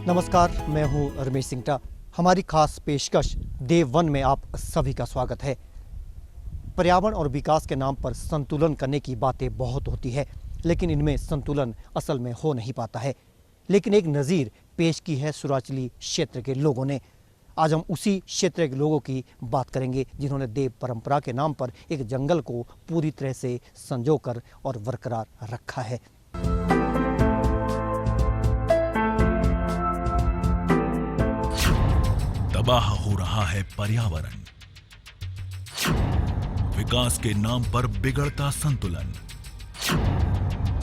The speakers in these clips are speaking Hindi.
नमस्कार, मैं हूं रमेश सिंगटा। हमारी खास पेशकश देव वन में आप सभी का स्वागत है। पर्यावरण और विकास के नाम पर संतुलन करने की बातें बहुत होती है, लेकिन इनमें संतुलन असल में हो नहीं पाता है। लेकिन एक नज़ीर पेश की है सुराचली क्षेत्र के लोगों ने। आज हम उसी क्षेत्र के लोगों की बात करेंगे जिन्होंने देव परंपरा के नाम पर एक जंगल को पूरी तरह से संजोकर और बरकरार रखा है। तबाह हो रहा है पर्यावरण, विकास के नाम पर बिगड़ता संतुलन,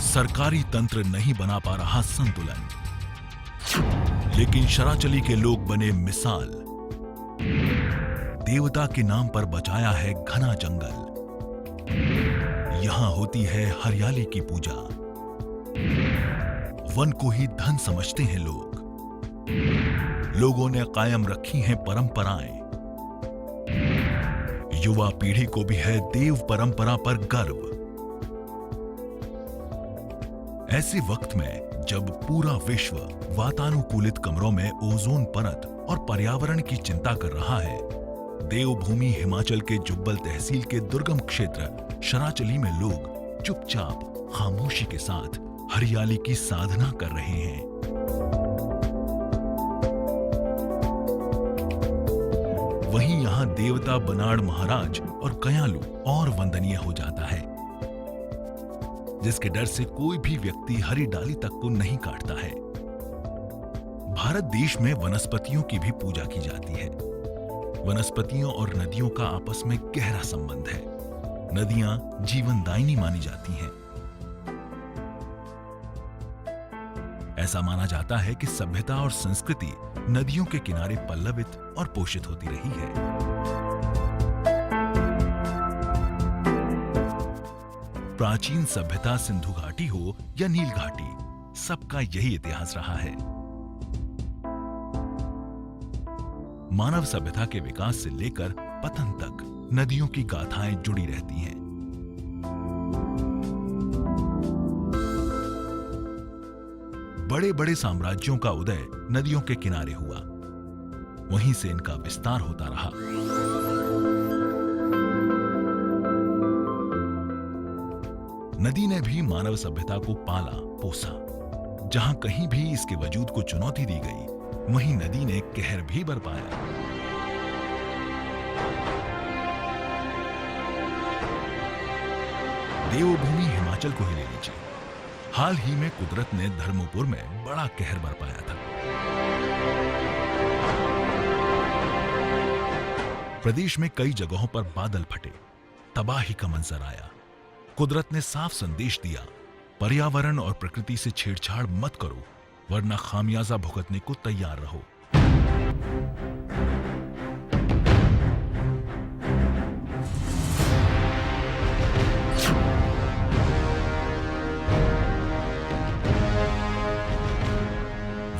सरकारी तंत्र नहीं बना पा रहा संतुलन, लेकिन शराचली के लोग बने मिसाल। देवता के नाम पर बचाया है घना जंगल, यहां होती है हरियाली की पूजा। वन को ही धन समझते हैं लोगों ने कायम रखी हैं परंपराएं। युवा पीढ़ी को भी है देव परंपरा पर गर्व। ऐसे वक्त में जब पूरा विश्व वातानुकूलित कमरों में ओजोन परत और पर्यावरण की चिंता कर रहा है, देवभूमि हिमाचल के जुब्बल तहसील के दुर्गम क्षेत्र शराचली में लोग चुपचाप खामोशी के साथ हरियाली की साधना कर रहे हैं। वहीं यहां देवता बनाड़ महाराज और कयालू और वंदनीय हो जाता है, जिसके डर से कोई भी व्यक्ति हरी डाली तक को नहीं काटता है। भारत देश में वनस्पतियों की भी पूजा की जाती है। वनस्पतियों और नदियों का आपस में गहरा संबंध है। नदियां जीवनदायिनी मानी जाती हैं। ऐसा माना जाता है कि सभ्यता और संस्कृति नदियों के किनारे पल्लवित और पोषित होती रही है। प्राचीन सभ्यता सिंधु घाटी हो या नील घाटी, सबका यही इतिहास रहा है। मानव सभ्यता के विकास से लेकर पतन तक नदियों की गाथाएं जुड़ी रहती हैं। बड़े बड़े साम्राज्यों का उदय नदियों के किनारे हुआ, वहीं से इनका विस्तार होता रहा। नदी ने भी मानव सभ्यता को पाला पोसा। जहां कहीं भी इसके वजूद को चुनौती दी गई, वहीं नदी ने कहर भी बरपाया। देवभूमि हिमाचल को ही ले लीजिए। हाल ही में कुदरत ने धर्मपुर में बड़ा कहर बरपाया था। प्रदेश में कई जगहों पर बादल फटे, तबाही का मंजर आया। कुदरत ने साफ संदेश दिया, पर्यावरण और प्रकृति से छेड़छाड़ मत करो, वरना खामियाजा भुगतने को तैयार रहो।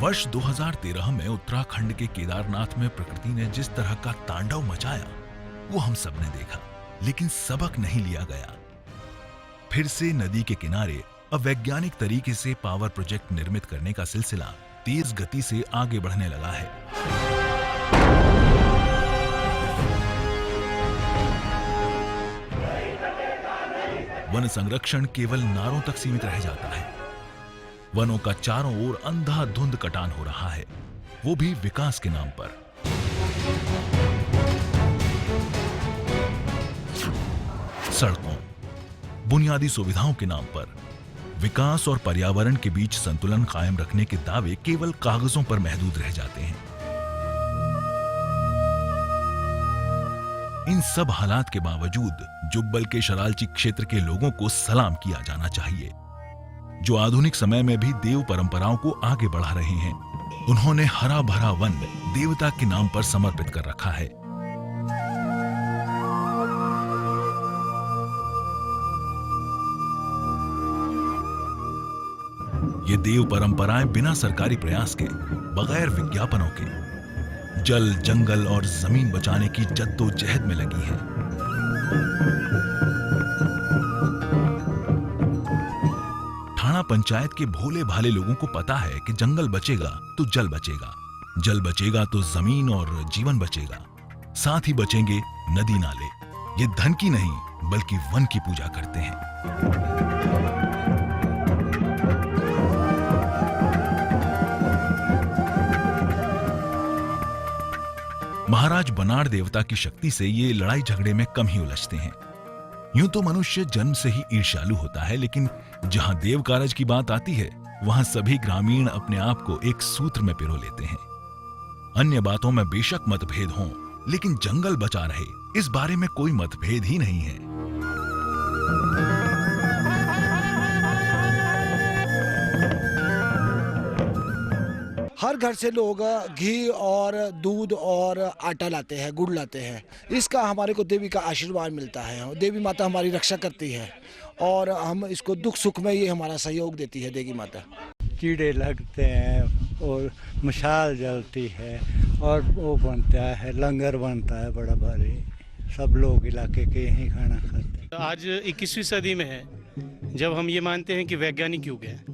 वर्ष 2013 में उत्तराखंड के केदारनाथ में प्रकृति ने जिस तरह का तांडव मचाया, वो हम सब ने देखा, लेकिन सबक नहीं लिया गया। फिर से नदी के किनारे अवैज्ञानिक तरीके से पावर प्रोजेक्ट निर्मित करने का सिलसिला तेज गति से आगे बढ़ने लगा है। वन संरक्षण केवल नारों तक सीमित रह जाता है। वनों का चारों ओर अंधाधुंध कटान हो रहा है, वो भी विकास के नाम पर। सड़कों, बुनियादी सुविधाओं के नाम पर विकास और पर्यावरण के बीच संतुलन कायम रखने के दावे केवल कागजों पर महदूद रह जाते हैं। इन सब हालात के बावजूद जुब्बल के शरालची क्षेत्र के लोगों को सलाम किया जाना चाहिए, जो आधुनिक समय में भी देव परंपराओं को आगे बढ़ा रहे हैं। उन्होंने हरा भरा वन देवता के नाम पर समर्पित कर रखा है। ये देव परंपराएं बिना सरकारी प्रयास के, बगैर विज्ञापनों के, जल, जंगल और जमीन बचाने की जद्दोजहद में लगी हैं। पंचायत के भोले भाले लोगों को पता है कि जंगल बचेगा तो जल बचेगा, जल बचेगा तो जमीन और जीवन बचेगा, साथ ही बचेंगे नदी नाले। ये धन की नहीं बल्कि वन की पूजा करते हैं। महाराज बनाड़ देवता की शक्ति से ये लड़ाई झगड़े में कम ही उलझते हैं। यूं तो मनुष्य जन्म से ही ईर्ष्यालु होता है, लेकिन जहां देव कारज की बात आती है वहां सभी ग्रामीण अपने आप को एक सूत्र में पिरो लेते हैं। अन्य बातों में बेशक मतभेद हों, लेकिन जंगल बचा रहे इस बारे में कोई मतभेद ही नहीं है। हर घर से लोग घी और दूध और आटा लाते हैं, गुड़ लाते हैं। इसका हमारे को देवी का आशीर्वाद मिलता है। देवी माता हमारी रक्षा करती है और हम इसको दुख सुख में ये हमारा सहयोग देती है देवी माता। कीड़े लगते हैं और मशाल जलती है और वो बनता है, लंगर बनता है बड़ा भारी। सब लोग इलाके के यहीं खाना खाते हैं। आज 21वीं सदी में है, जब हम ये मानते हैं कि वैज्ञानिक युग है,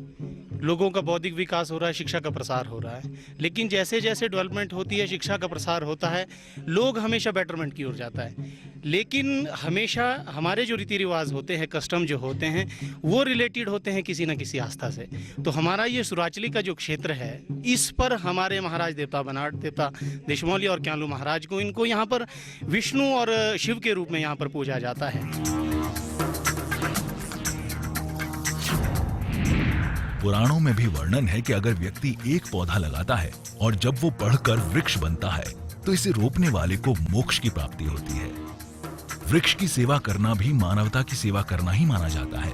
लोगों का बौद्धिक विकास हो रहा है, शिक्षा का प्रसार हो रहा है, लेकिन जैसे जैसे डेवलपमेंट होती है, शिक्षा का प्रसार होता है, लोग हमेशा बेटरमेंट की ओर जाता है। लेकिन हमेशा हमारे जो रीति रिवाज होते हैं, कस्टम जो होते हैं, वो रिलेटेड होते हैं किसी न किसी आस्था से। तो हमारा ये सुराचली का जो क्षेत्र है, इस पर हमारे महाराज देवता बनाड़ देवता देशमौली और क्यालू महाराज को, इनको यहाँ पर विष्णु और शिव के रूप में यहाँ पर पूजा जाता है। पुराणों में भी वर्णन है कि अगर व्यक्ति एक पौधा लगाता है और जब वो बढ़कर वृक्ष बनता है तो इसे रोपने वाले को मोक्ष की प्राप्ति होती है। वृक्ष की सेवा करना भी मानवता की सेवा करना ही माना जाता है।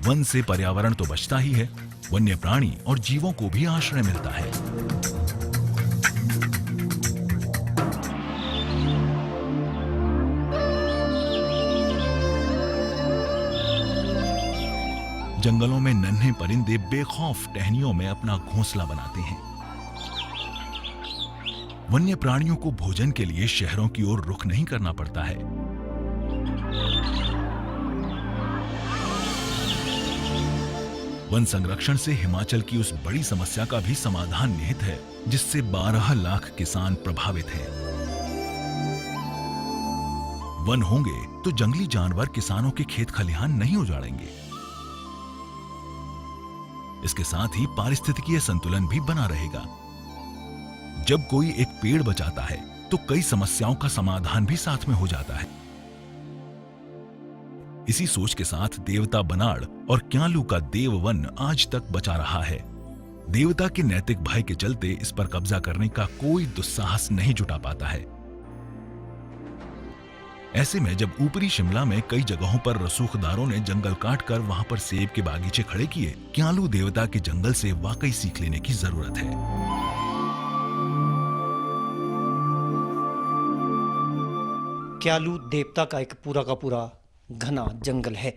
वन से पर्यावरण तो बचता ही है, वन्य प्राणी और जीवों को भी आश्रय मिलता है। जंगलों में नन्हे परिंदे बेखौफ टहनियों में अपना घोंसला बनाते हैं। वन्य प्राणियों को भोजन के लिए शहरों की ओर रुख नहीं करना पड़ता है। वन संरक्षण से हिमाचल की उस बड़ी समस्या का भी समाधान निहित है, जिससे 12 लाख किसान प्रभावित हैं। वन होंगे तो जंगली जानवर किसानों के खेत खलिहान नहीं उजाड़ेंगे। इसके साथ ही पारिस्थितिकीय संतुलन भी बना रहेगा। जब कोई एक पेड़ बचाता है तो कई समस्याओं का समाधान भी साथ में हो जाता है। इसी सोच के साथ देवता बनाड़ और क्यालू का देव वन आज तक बचा रहा है। देवता के नैतिक भय के चलते इस पर कब्जा करने का कोई दुस्साहस नहीं जुटा पाता है। ऐसे में जब ऊपरी शिमला में कई जगहों पर रसूखदारों ने जंगल काटकर वहां पर सेब के बागीचे खड़े किए, क्यालू देवता के जंगल से वाकई सीख लेने की जरूरत है। क्यालू देवता का एक पूरा का पूरा घना जंगल है।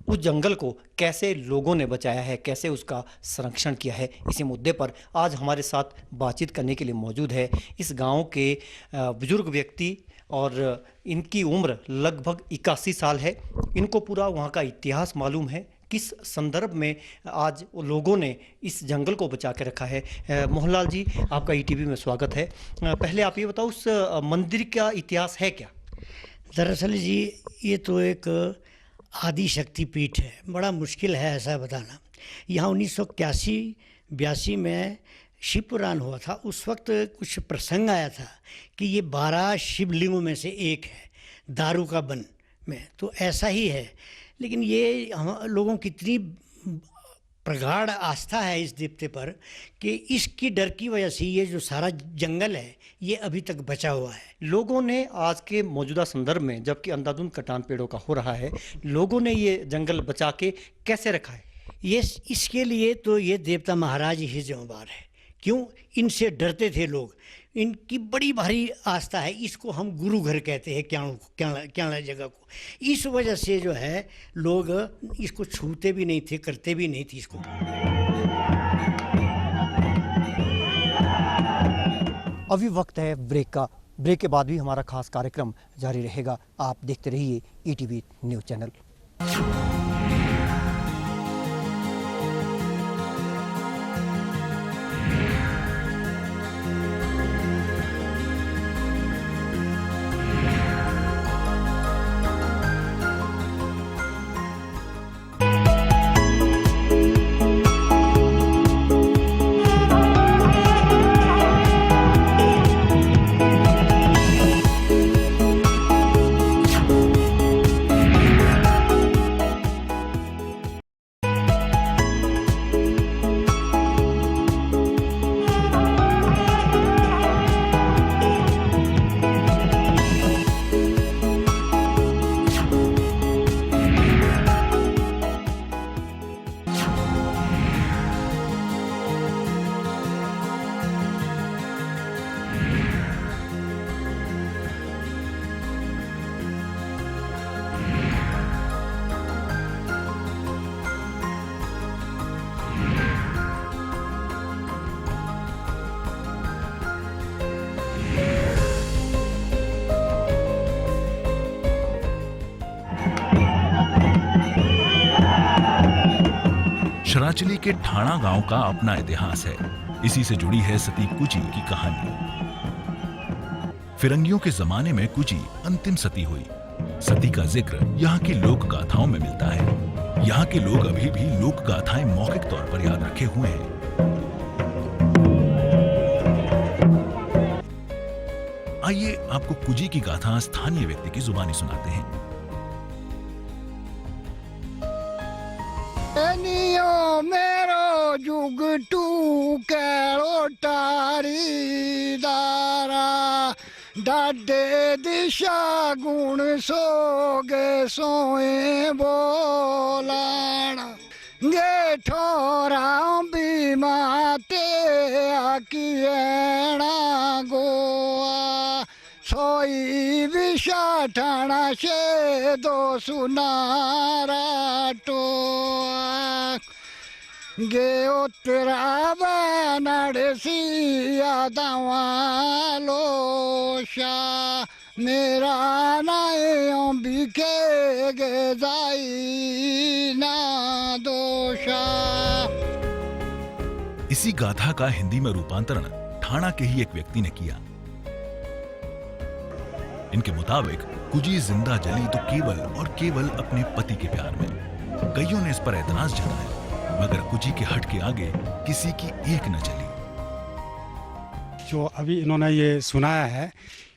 उस जंगल को कैसे लोगों ने बचाया है, कैसे उसका संरक्षण किया है, इसी मुद्दे पर आज हमारे साथ बातचीत करने के लिए मौजूद है इस गांव के बुजुर्ग व्यक्ति, और इनकी उम्र लगभग 81 साल है। इनको पूरा वहाँ का इतिहास मालूम है, किस संदर्भ में आज लोगों ने इस जंगल को बचा के रखा है। मोहनलाल जी, आपका ईटीवी में स्वागत है। पहले आप ये बताओ, उस मंदिर का इतिहास है क्या? दरअसल जी ये तो एक आदि शक्ति पीठ है। बड़ा मुश्किल है ऐसा बताना। यहाँ 1981-82 में शिव पुराण हुआ था। उस वक्त कुछ प्रसंग आया था कि ये 12 शिवलिंगों में से एक है दारू का बन में, तो ऐसा ही है। लेकिन ये हम लोगों की इतनी प्रगाढ़ आस्था है इस देवते पर कि इसकी डर की वजह से ये जो सारा जंगल है ये अभी तक बचा हुआ है। लोगों ने आज के मौजूदा संदर्भ में, जबकि अंधाधुंध कटान पेड़ों का हो रहा है, लोगों ने ये जंगल बचा के कैसे रखा है? ये इसके लिए तो ये देवता महाराज ही जिम्मेदार है। क्यों? इनसे डरते थे लोग, इनकी बड़ी भारी आस्था है। इसको हम गुरु घर कहते हैं, क्या जगह को। इस वजह से जो है लोग इसको छूते भी नहीं थे, करते भी नहीं थे इसको। अभी वक्त है ब्रेक का। ब्रेक के बाद भी हमारा खास कार्यक्रम जारी रहेगा। आप देखते रहिए ईटीवी न्यूज़ चैनल। श्राचली के ठाणा गांव का अपना इतिहास है। इसी से जुड़ी है सती कुची की कहानी। फिरंगियों के जमाने में कुची अंतिम सती हुई। सती का जिक्र यहाँ की लोक गाथाओं में मिलता है। यहाँ के लोग अभी भी लोक गाथाएं मौखिक तौर पर याद रखे हुए हैं। आइए आपको कुजी की गाथा स्थानीय व्यक्ति की जुबानी सुनाते हैं। मेरो जुगटू केड़ो टारी दारा डाडे दिशा गुण सोगे सोए बोलाना गे ठोरा बीमाते आकियना गोआ सोई विशा ठाणा से दो सुनारा टोआ गे उतरा बनारसी यादवा लोशा मेरा नायों बिके गे जाई ना दोषा। इसी गाथा का हिंदी में रूपांतरण ठाणा के ही एक व्यक्ति ने किया। इनके मुताबिक कुजी जिंदा जली तो केवल और केवल अपने पति के प्यार में। कईयों ने इस पर एतराज जताया, मगर कुची के हट के आगे किसी की एक न चली। जो अभी इन्होंने ये सुनाया है,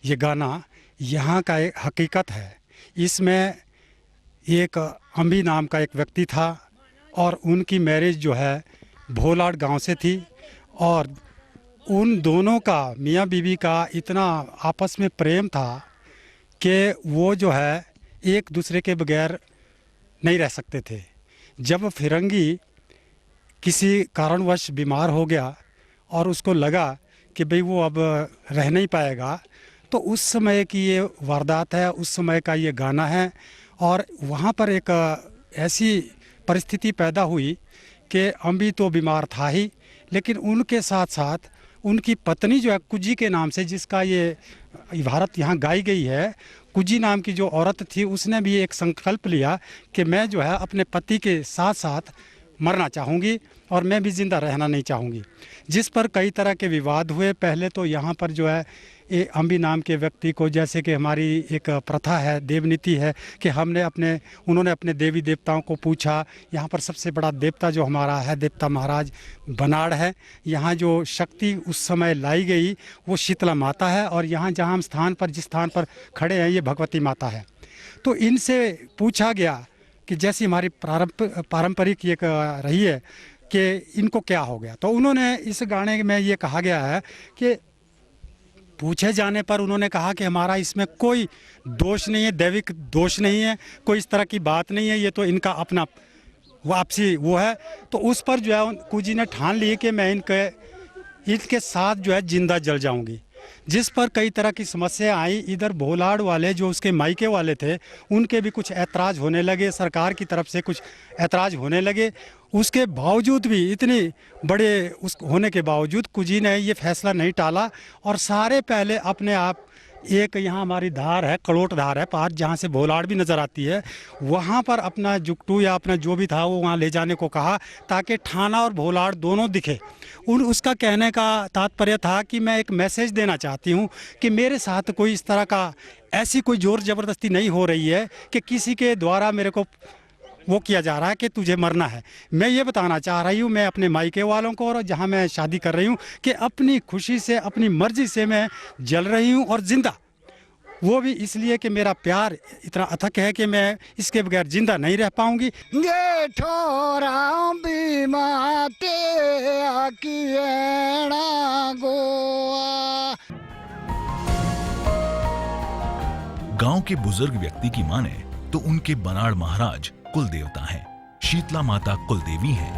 ये गाना यहाँ का एक हकीकत है। इसमें एक अम्बी नाम का एक व्यक्ति था और उनकी मैरिज जो है भोलाड गांव से थी और उन दोनों का मियाँ बीवी का इतना आपस में प्रेम था कि वो जो है एक दूसरे के बगैर नहीं रह सकते थे। जब फिरंगी किसी कारणवश बीमार हो गया और उसको लगा कि भाई वो अब रह नहीं पाएगा, तो उस समय की ये वारदात है, उस समय का ये गाना है। और वहाँ पर एक ऐसी परिस्थिति पैदा हुई कि अम्बी तो बीमार था ही, लेकिन उनके साथ साथ उनकी पत्नी जो है कुजी के नाम से, जिसका ये भारत यहाँ गाई गई है, कुजी नाम की जो औरत थी, उसने भी एक संकल्प लिया कि मैं जो है अपने पति के साथ साथ मरना चाहूँगी और मैं भी ज़िंदा रहना नहीं चाहूँगी। जिस पर कई तरह के विवाद हुए। पहले तो यहाँ पर जो है ये अम्बी नाम के व्यक्ति को, जैसे कि हमारी एक प्रथा है, देवनीति है कि उन्होंने अपने देवी देवताओं को पूछा। यहाँ पर सबसे बड़ा देवता जो हमारा है देवता महाराज बनाड़ है। यहाँ जो शक्ति उस समय लाई गई वो शीतला माता है और यहाँ जहाँ हम जिस स्थान पर खड़े हैं ये भगवती माता है। तो इनसे पूछा गया कि जैसी हमारी पारंपरिक एक रही है कि इनको क्या हो गया। तो उन्होंने इस गाने में ये कहा गया है कि पूछे जाने पर उन्होंने कहा कि हमारा इसमें कोई दोष नहीं है, दैविक दोष नहीं है, कोई इस तरह की बात नहीं है, ये तो इनका अपना वापसी वो है। तो उस पर जो है कुजी ने ठान ली कि मैं इनके साथ जो है जिंदा जल जाऊंगी। जिस पर कई तरह की समस्या आई। इधर भोलाड वाले जो उसके मायके वाले थे उनके भी कुछ ऐतराज़ होने लगे, सरकार की तरफ से कुछ ऐतराज़ होने लगे। उसके बावजूद भी, इतने बड़े उस होने के बावजूद कुजी ने ये फैसला नहीं टाला और सारे पहले अपने आप एक यहाँ हमारी धार है, कलोट धार है पार, जहाँ से भोलाड भी नज़र आती है, वहाँ पर अपना जुगटू या अपना जो भी था वो वहाँ ले जाने को कहा ताकि ठाणा और भोलाड दोनों दिखे। उसका कहने का तात्पर्य था कि मैं एक मैसेज देना चाहती हूँ कि मेरे साथ कोई इस तरह का ऐसी कोई ज़ोर ज़बरदस्ती नहीं हो रही है कि किसी के द्वारा मेरे को वो किया जा रहा है कि तुझे मरना है। मैं ये बताना चाह रही हूँ मैं अपने मायके वालों को और जहाँ मैं शादी कर रही हूँ कि अपनी खुशी से, अपनी मर्जी से मैं जल रही हूँ और ज़िंदा, वो भी इसलिए कि मेरा प्यार इतना अथक है कि मैं इसके बगैर जिंदा नहीं रह पाऊंगी। गांव के बुजुर्ग व्यक्ति की माने तो उनके बनाड़ महाराज कुल देवता हैं। शीतला माता कुल देवी हैं।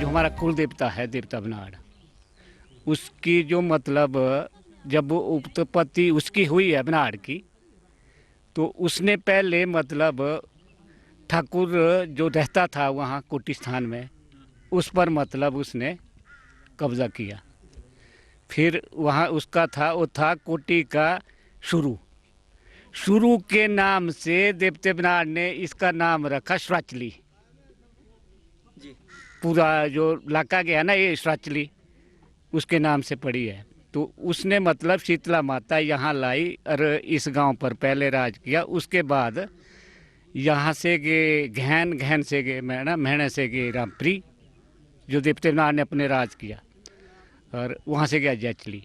जो हमारा कुल देवता है देवता बनाड़, उसकी जो मतलब जब उत्पत्ति उसकी हुई है बनाड़ की, तो उसने पहले मतलब ठाकुर जो रहता था वहाँ कोटी स्थान में, उस पर मतलब उसने कब्जा किया। फिर वहाँ उसका था, वो था कोटी का शुरू के नाम से देवते बनाड़ ने इसका नाम रखा श्राचली। पूरा जो इलाका गया ना ये श्राचली उसके नाम से पड़ी है। तो उसने मतलब शीतला माता यहाँ लाई और इस गांव पर पहले राज किया। उसके बाद यहाँ से गए घैन से गए मैणे से गए रामप्री जो देवतेनाथ ने अपने राज किया, और वहाँ से गया जैचली।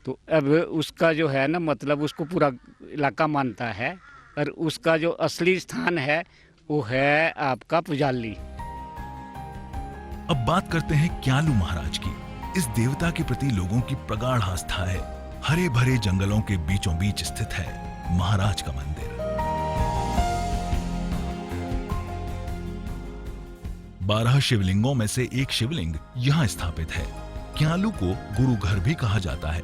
तो अब उसका जो है ना मतलब उसको पूरा इलाका मानता है, और उसका जो असली स्थान है वो है आपका पुजाली। अब बात करते हैं क्यालू महाराज की। इस देवता के प्रति लोगों की प्रगाढ़ आस्था है। हरे भरे जंगलों के बीचों बीच स्थित है महाराज का मंदिर। 12 शिवलिंगों में से एक शिवलिंग यहाँ स्थापित है। क्यालू को गुरु घर भी कहा जाता है।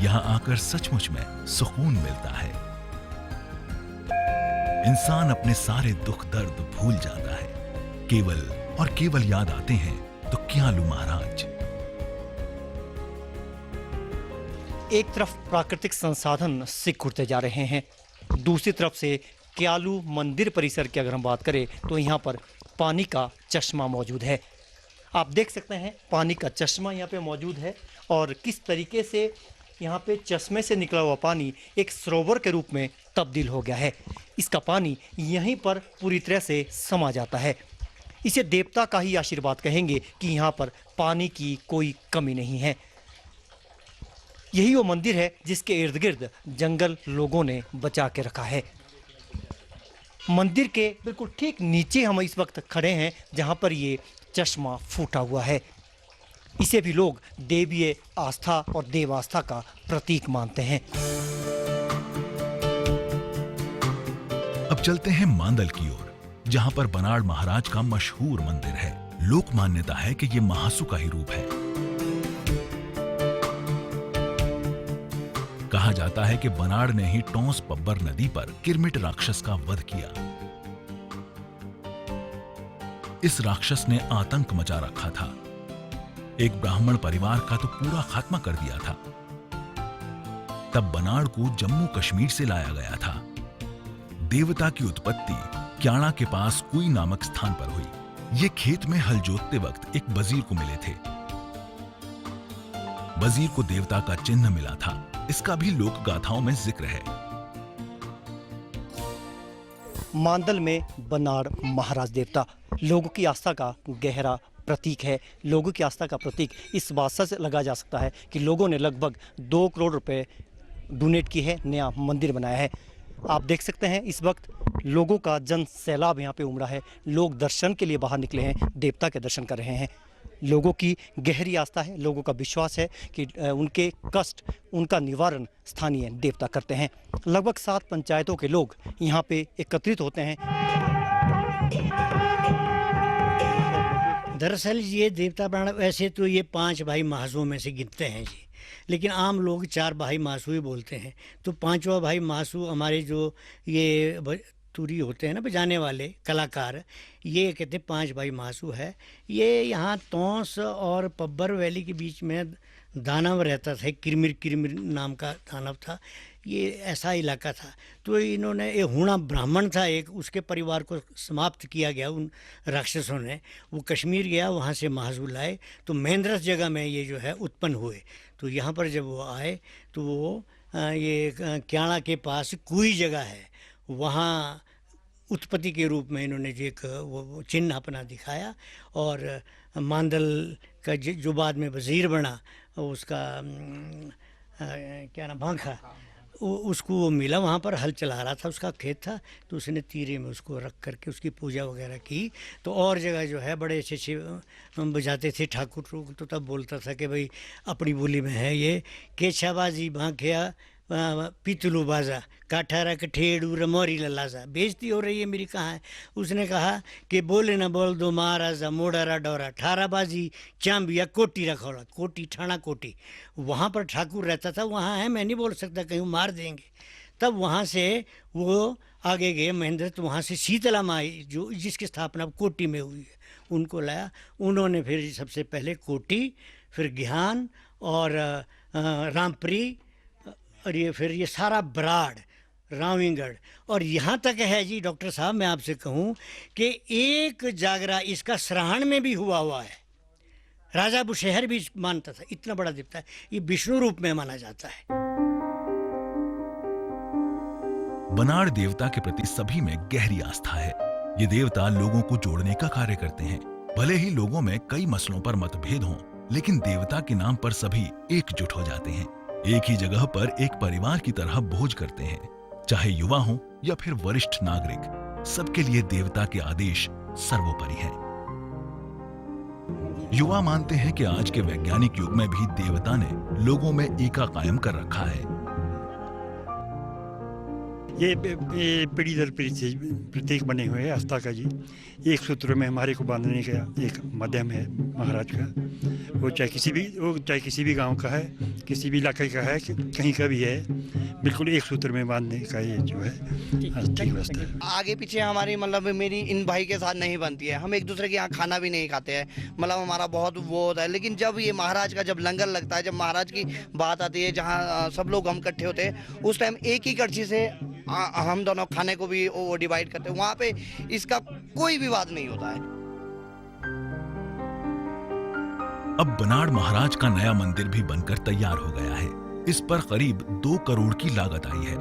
यहाँ आकर सचमुच में सुकून मिलता है। इंसान अपने सारे दुख दर्द भूल जाता है। केवल और केवल याद आते हैं तो क्यालू महाराज। एक तरफ प्राकृतिक संसाधन सिकुड़ते उड़ते जा रहे हैं, दूसरी तरफ से क्यालू मंदिर परिसर की अगर हम बात करें तो यहाँ पर पानी का चश्मा मौजूद है। आप देख सकते हैं पानी का चश्मा यहाँ पे मौजूद है, और किस तरीके से यहाँ पे चश्मे से निकला हुआ पानी एक सरोवर के रूप में तब्दील हो गया है। इसका पानी यहीं पर पूरी तरह से समा जाता है। इसे देवता का ही आशीर्वाद कहेंगे कि यहाँ पर पानी की कोई कमी नहीं है। यही वो मंदिर है जिसके इर्द गिर्द जंगल लोगों ने बचा के रखा है। मंदिर के बिल्कुल ठीक नीचे हम इस वक्त खड़े हैं जहाँ पर ये चश्मा फूटा हुआ है। इसे भी लोग देवीय आस्था और देवास्था का प्रतीक मानते हैं। अब चलते हैं मांदल की ओर, जहां पर बनाड़ महाराज का मशहूर मंदिर है। लोक मान्यता है कि ये महासु का ही रूप है। कहा जाता है कि बनाड़ ने ही टोंस पब्बर नदी पर किरमिट राक्षस का वध किया। इस राक्षस ने आतंक मचा रखा था। एक ब्राह्मण परिवार का तो पूरा खात्मा कर दिया था। तब बनाड़ को जम्मू कश्मीर से लाया गया था। देवता की उत्पत्ति क्याणा के पास कुई नामक स्थान पर हुई। ये खेत में हल जोतते वक्त एक वजीर को मिले थे। वजीर को देवता का चिन्ह मिला था। इसका भी लोक गाथाओं में जिक्र है। मांदल में बनाड़ महाराज देवता लोगों की आस्था का गहरा प्रतीक है। लोगों की आस्था का प्रतीक इस बात से लगा जा सकता है कि लोगों ने लगभग 2 करोड़ रुपए डोनेट की है, नया मंदिर बनाया है। आप देख सकते हैं इस वक्त लोगों का जन सैलाब यहाँ पे उमड़ा है। लोग दर्शन के लिए बाहर निकले हैं, देवता के दर्शन कर रहे हैं। लोगों की गहरी आस्था है, लोगों का विश्वास है कि उनके कष्ट, उनका निवारण स्थानीय देवता करते हैं। लगभग 7 पंचायतों के लोग यहाँ पे एकत्रित होते हैं। दरअसल ये देवता बनाड़ वैसे तो ये 5 भाई महासुओं में से गिनते हैं जी, लेकिन आम लोग 4 भाई महासु ही बोलते हैं। तो 5वां भाई महासु हमारे जो ये तुरी होते हैं ना बजाने वाले कलाकार, ये कहते 5 भाई महासु है। ये यहाँ तोंस और पब्बर वैली के बीच में दानव रहता था। किरमिर नाम का दानव था। ये ऐसा इलाका था। तो इन्होंने ये हुणा ब्राह्मण था एक, उसके परिवार को समाप्त किया गया उन राक्षसों ने। वो कश्मीर गया, वहाँ से महासु लाए। तो महेंद्रस जगह में ये जो है उत्पन्न हुए। तो यहाँ पर जब वो आए तो वो ये क्याणा के पास कोई जगह है, वहाँ उत्पत्ति के रूप में इन्होंने एक वो चिन्ह अपना दिखाया। और मांदल का जो बाद में वज़ीर बना, उसका क्या नाम, भांखा, उसको वो मिला। वहाँ पर हल चला रहा था, उसका खेत था। तो उसने तीरे में उसको रख करके उसकी पूजा वगैरह की। तो और जगह जो है बड़े अच्छे बजाते थे ठाकुर लोग। तो तब बोलता था कि भाई अपनी बोली में है ये केछाबाजी भांखिया पीतलू बाजा काठारा कठेड़ू रमोरी ललाजा। बेइज्जती हो रही है मेरी। कहाँ है? उसने कहा कि बोले ना बोल दो महाराजा मोड़ारा डोरा ठाराबाजी चांबिया कोटी रखोड़ा। कोटी ठाणा कोटी, वहाँ पर ठाकुर रहता था। वहाँ है, मैं नहीं बोल सकता, कहीं मार देंगे। तब वहाँ से वो आगे गए महेंद्र। तो वहाँ से शीतला माई जो जिसकी स्थापना कोटी में हुई है, उनको लाया। उन्होंने फिर सबसे पहले कोटी, फिर ज्ञान और रामप्री, और ये फिर ये सारा बराड़ राविंगढ़, और यहाँ तक है जी डॉक्टर साहब, मैं आपसे कहूँ कि एक जागरा इसका सराहन में भी हुआ है। राजा बुशहर भी मानता था, इतना बड़ा देवता है, ये विष्णु रूप में माना जाता है। बनाड़ देवता के प्रति सभी में गहरी आस्था है। ये देवता लोगों को जोड़ने का कार्य करते हैं। भले ही लोगों में कई मसलों पर मतभेद हों, लेकिन देवता के नाम पर सभी एकजुट हो जाते हैं। एक ही जगह पर एक परिवार की तरह भोज करते हैं। चाहे युवा हो या फिर वरिष्ठ नागरिक, सबके लिए देवता के आदेश सर्वोपरि है। युवा मानते हैं कि आज के वैज्ञानिक युग में भी देवता ने लोगों में एका कायम कर रखा है। ये पीढ़ी दर पीढ़ी से प्रतीक बने हुए हैं आस्था का जी। एक सूत्र में हमारे को बांधने का एक माध्यम है महाराज का। वो चाहे किसी भी गांव का है, किसी भी इलाके का है, कहीं का भी है, बिल्कुल एक सूत्र में बांधने का ये जो है ठीक व्यवस्था है। आगे पीछे हमारी मतलब मेरी इन भाई के साथ नहीं बनती है। हम एक दूसरे के यहाँ खाना भी नहीं खाते हैं, मतलब हमारा बहुत वो होता है। लेकिन जब ये महाराज का जब लंगर लगता है, जब महाराज की बात आती है, जहाँ सब लोग हम इकट्ठे होते हैं, उस टाइम एक ही कड़छी से हम दोनों खाने को भी वो डिवाइड करते हैं। वहाँ पे इसका कोई विवाद नहीं होता है। अब बनाड़ महाराज का नया मंदिर भी बनकर तैयार हो गया है। इस पर करीब 2 करोड़ की लागत आई है।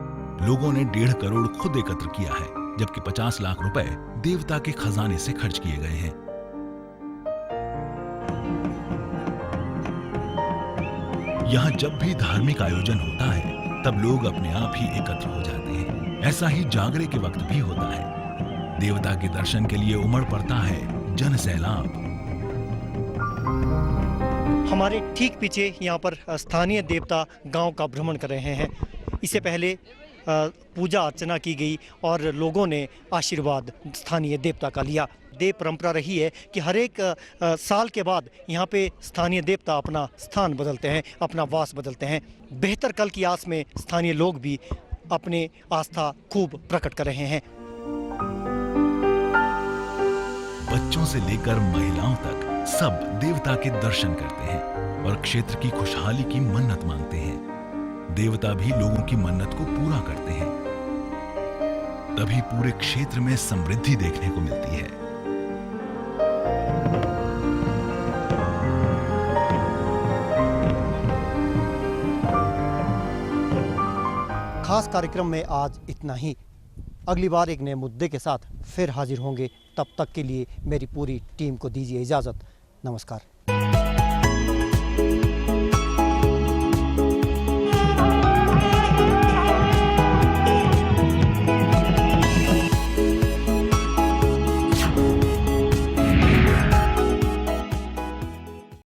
लोगों ने 1.5 करोड़ खुद एकत्र किया है, जबकि 50 लाख रुपए देवता के खजाने से खर्च किए गए हैं। यहाँ जब भी धार्मिक आयोजन होता है, तब लोग अपने आप ही एकत्र हो जाते हैं। ऐसा ही जागरे के वक्त भी होता है। देवता के दर्शन के लिए उमड़ पड़ता है जन सैलाब। हमारे ठीक पीछे यहाँ पर स्थानीय देवता गांव का भ्रमण कर रहे हैं। इससे पहले पूजा अर्चना की गई और लोगों ने आशीर्वाद स्थानीय देवता का लिया। देव परंपरा रही है कि हर एक साल के बाद यहाँ पे स्थानीय देवता अपना स्थान बदलते हैं, अपना वास बदलते हैं। बेहतर कल की आस में स्थानीय लोग भी अपने आस्था खूब प्रकट कर रहे हैं। बच्चों से लेकर महिलाओं तक सब देवता के दर्शन करते हैं और क्षेत्र की खुशहाली की मन्नत मांगते हैं। देवता भी लोगों की मन्नत को पूरा करते हैं, तभी पूरे क्षेत्र में समृद्धि देखने को मिलती है। खास कार्यक्रम में आज इतना ही। अगली बार एक नए मुद्दे के साथ फिर हाजिर होंगे। तब तक के लिए मेरी पूरी टीम को दीजिए इजाज़त। नमस्कार।